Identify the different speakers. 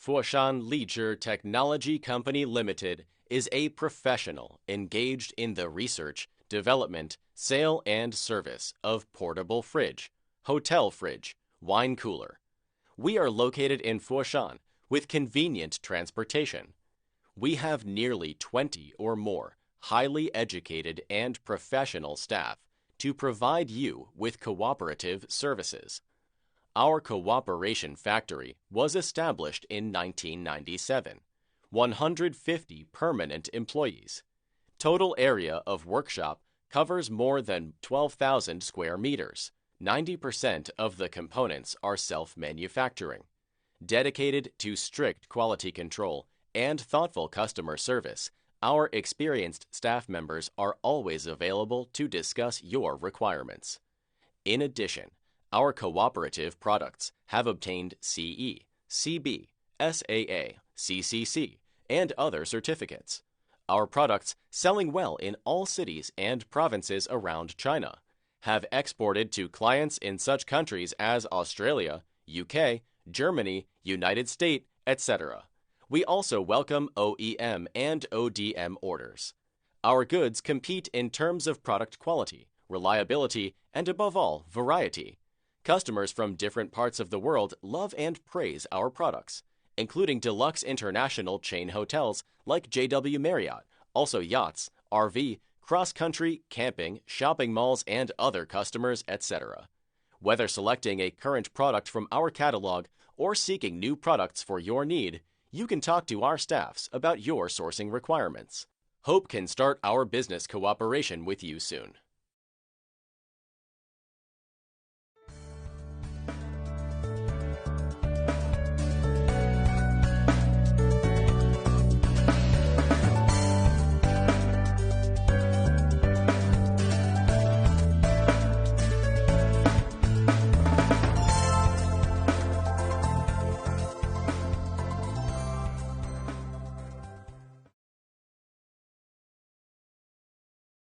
Speaker 1: Foshan Leisure Technology Company Limited is a professional engaged in the research, development, sale, and service of portable fridge, hotel fridge, wine cooler. We are located in Foshan with convenient transportation. We have nearly 20 or more highly educated and professional staff to provide you with cooperative services. Our cooperation factory was established in 1997. 150 permanent employees. Total area of workshop covers more than 12,000 square meters. 90% of the components are self-manufacturing. Dedicated to strict quality control and thoughtful customer service, our experienced staff members are always available to discuss your requirements. In addition, our cooperative products have obtained CE, CB, SAA, CCC, and other certificates. Our products, selling well in all cities and provinces around China, have exported to clients in such countries as Australia, UK, Germany, United States, etc. We also welcome OEM and ODM orders. Our goods compete in terms of product quality, reliability, and above all, variety. Customers from different parts of the world love and praise our products, including deluxe international chain hotels like JW Marriott, also yachts, RV, cross-country, camping, shopping malls, and other customers, etc. Whether selecting a current product from our catalog or seeking new products for your need, you can talk to our staffs about your sourcing requirements. Hope can start our business cooperation with you soon.